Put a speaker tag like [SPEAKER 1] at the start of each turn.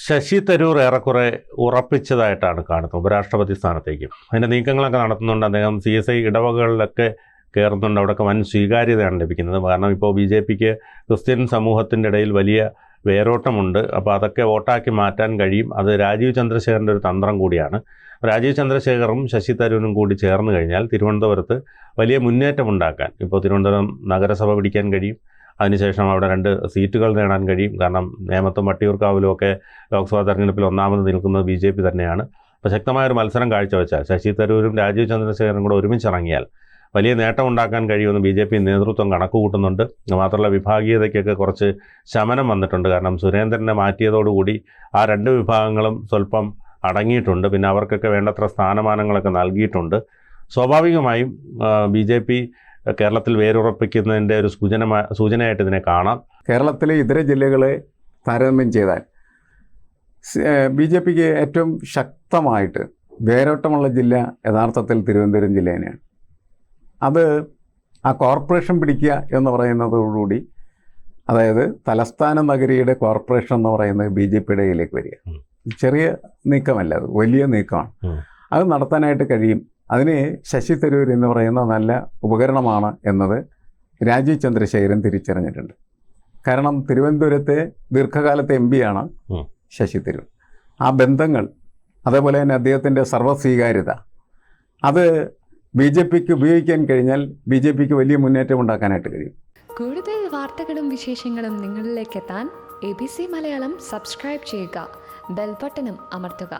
[SPEAKER 1] ശശി തരൂർ ഏറെക്കുറെ ഉറപ്പിച്ചതായിട്ടാണ് കാണുന്നത് ഉപരാഷ്ട്രപതി സ്ഥാനത്തേക്കും. അതിൻ്റെ നീക്കങ്ങളൊക്കെ നടത്തുന്നുണ്ട്. അദ്ദേഹം CSI ഇടവകകളിലൊക്കെ കയറുന്നുണ്ട്. അവിടെയൊക്കെ വൻ സ്വീകാര്യതയാണ് ലഭിക്കുന്നത്. കാരണം ഇപ്പോൾ BJPക്ക് ക്രിസ്ത്യൻ സമൂഹത്തിൻ്റെ ഇടയിൽ വലിയ വേരോട്ടമുണ്ട്. അപ്പോൾ അതൊക്കെ വോട്ടാക്കി മാറ്റാൻ കഴിയും. അത് രാജീവ് ചന്ദ്രശേഖറിൻ്റെ ഒരു തന്ത്രം കൂടിയാണ്. രാജീവ് ചന്ദ്രശേഖറും ശശി തരൂരും കൂടി ചേർന്ന് കഴിഞ്ഞാൽ തിരുവനന്തപുരത്ത് വലിയ മുന്നേറ്റമുണ്ടാക്കാൻ, ഇപ്പോൾ തിരുവനന്തപുരം നഗരസഭ പിടിക്കാൻ കഴിയും. അതിനുശേഷം അവിടെ 2 സീറ്റുകൾ നേടാൻ കഴിയും. കാരണം നേമത്തും വട്ടിയൂർക്കാവിലും ഒക്കെ ലോക്സഭാ തെരഞ്ഞെടുപ്പിൽ ഒന്നാമത് നിൽക്കുന്നത് BJP തന്നെയാണ്. അപ്പോൾ ശക്തമായൊരു മത്സരം കാഴ്ചവെച്ചാൽ ശശി തരൂരും രാജീവ് ചന്ദ്രശേഖറും കൂടെ ഒരുമിച്ചിറങ്ങിയാൽ വലിയ നേട്ടം ഉണ്ടാക്കാൻ കഴിയുമെന്ന് BJP നേതൃത്വം കണക്ക് കൂട്ടുന്നുണ്ട്. മാത്രമല്ല വിഭാഗീയതയ്ക്കൊക്കെ കുറച്ച് ശമനം വന്നിട്ടുണ്ട്. കാരണം സുരേന്ദ്രനെ മാറ്റിയതോടുകൂടി ആ 2 വിഭാഗങ്ങളും സ്വല്പം അടങ്ങിയിട്ടുണ്ട്. പിന്നെ അവർക്കൊക്കെ വേണ്ടത്ര സ്ഥാനമാനങ്ങളൊക്കെ നൽകിയിട്ടുണ്ട്. സ്വാഭാവികമായും BJP കേരളത്തിൽ വേരുറപ്പിക്കുന്നതിൻ്റെ ഒരു സൂചനയായിട്ട് ഇതിനെ കാണാം.
[SPEAKER 2] കേരളത്തിലെ ഇതര ജില്ലകളെ താരതമ്യം ചെയ്താൽ BJPക്ക് ഏറ്റവും ശക്തമായിട്ട് വേരോട്ടമുള്ള ജില്ല യഥാർത്ഥത്തിൽ തിരുവനന്തപുരം ജില്ല തന്നെയാണ്. അത് ആ കോർപ്പറേഷൻ പിടിക്കുക എന്ന് പറയുന്നതോടുകൂടി, അതായത് തലസ്ഥാന നഗരിയുടെ കോർപ്പറേഷൻ എന്ന് പറയുന്നത് BJPയുടെ കയ്യിലേക്ക് വരിക. ചെറിയ നീക്കമല്ല, അത് വലിയ നീക്കമാണ്. അത് നടത്താനായിട്ട് കഴിയും. അതിന് ശശി തരൂർ എന്ന് പറയുന്ന നല്ല ഉപകരണമാണ് എന്നത് രാജീവ് ചന്ദ്രശേഖരൻ തിരിച്ചറിഞ്ഞിട്ടുണ്ട്. കാരണം തിരുവനന്തപുരത്തെ ദീർഘകാലത്തെ MP ആണ് ശശി തരൂർ. ആ ബന്ധങ്ങൾ, അതേപോലെ തന്നെ അദ്ദേഹത്തിൻ്റെ സർവ്വസ്വീകാര്യത, അത് BJPക്ക് ഉപയോഗിക്കാൻ കഴിഞ്ഞാൽ BJPക്ക് വലിയ മുന്നേറ്റം ഉണ്ടാക്കാനായിട്ട് കഴിയും.
[SPEAKER 3] കൂടുതൽ വാർത്തകളും വിശേഷങ്ങളും നിങ്ങളിലേക്ക് എത്താൻ ABC മലയാളം സബ്സ്ക്രൈബ് ചെയ്യുക, ബെൽ ബട്ടണും അമർത്തുക.